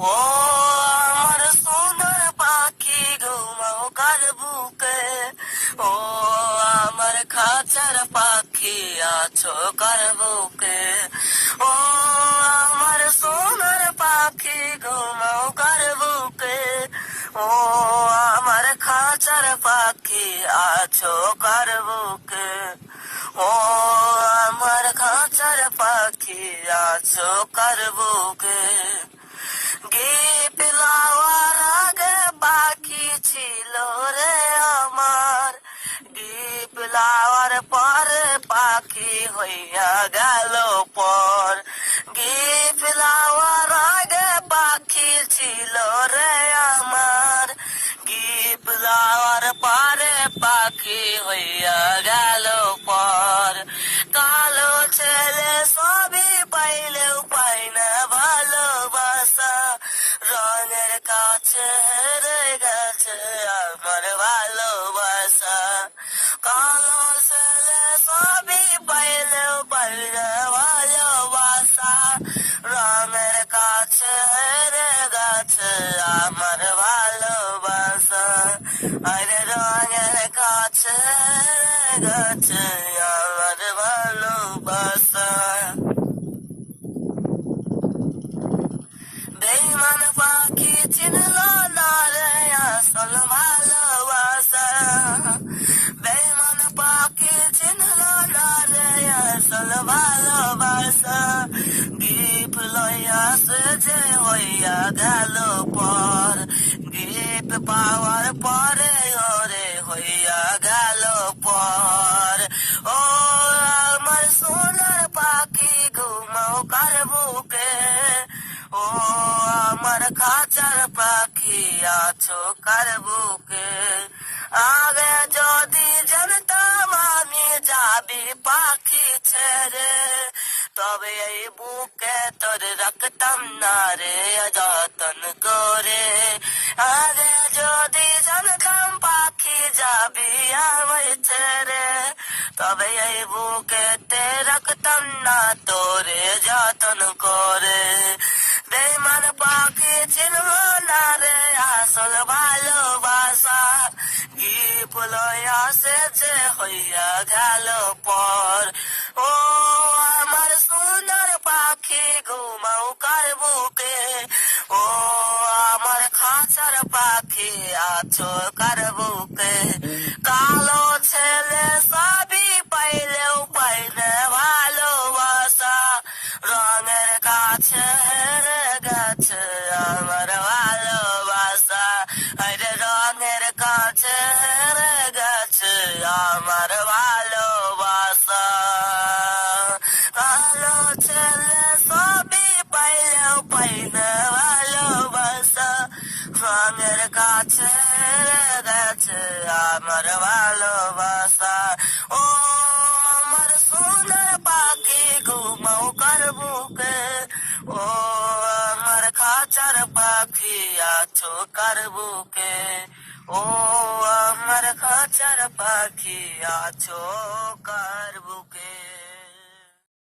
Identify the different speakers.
Speaker 1: ও আমার সোনার পাখি ঘুমাও কার বুকে, ও আমার খাঁচার পাখি আছো কার বুকে, ও আমার সোনার পাখি ঘুমাও কার বুকে, ও আমার খাঁচার পাখি আছো কার বুকে, ও আমার খাঁচার পাখি আছো কার বুকে। গীত গাওয়ার আগে বাকি ছিল রে আমার, গীত গাওয়ার পরে পাখি হইয়া গেল পর, গীত গাওয়ার আগে পাখি ছিল রে আমার, গীত গাওয়ার পরে পাখি হইয়া গেল পর। কালো ছেলে সবই পাইলেও পাই না ভালোবাসা, রঙের কাছে হেরে গেছে আমার ভালোবাসা। কালো ছেলে সবই পাইলেও পাই না ভালোবাসা, রঙের কাছে হেরে গেছে আমার ভালোবাসা। আরে রঙের কাছে হেরে গেছে আমার ভালোবাসা। বেঈমান পাখি চিনলো না রে আসল ভালোবাসা, বেঈমান পাখি চিনলো না রে আসল ভালোবাসা। গিফট লইয়া সে যে হইয়া গেল পর, গিফট পাওয়ার পরে ওরে হইয়া গেল পর। ও আমার সোনার পাখি ঘুমাও কার বুকে, ও আমার খাঁচার পাখি আছো কার বুকে। আগে যদি জানতাম আমি যাবি পাখি ছেড়ে, তবে এই বুকে তোর রাখতাম না রে যতন করে। আগে যদি জানতাম পাখি যাবি আমায় ছেড়ে, তবে এই বুকে তে রাখতাম না তোরে যতন করে। বেঈমান পাখি চিনলো না রে আসল ভালোবাসা, গিফট লইয়া সে যে হইয়া গেল পর। ও আমার সোনার পাখি ঘুমাও কার বুকে, ও আমার খাঁচার পাখি আছো কার বুকে। কালো ছেলে সবই পাইলেও পাই না ভালোবাসা, রঙের কাছে হেরে গেছে আমার ভালোবাসা। আরে রঙের কাছে হেরে গেছে আমার ভালোবাসা। কালো ছেলে সবই পাইলেও পাই না ভালোবাসা, রঙের কাছে হেরে গেছে আমার ভালোবাসা। ও আমার সোনার পাখি ঘুমাও কার বুকে, ও আমার খাঁচার পাখি আছো কার বুকে, ও আমার খাঁচার পাখি আছো কার বুকে।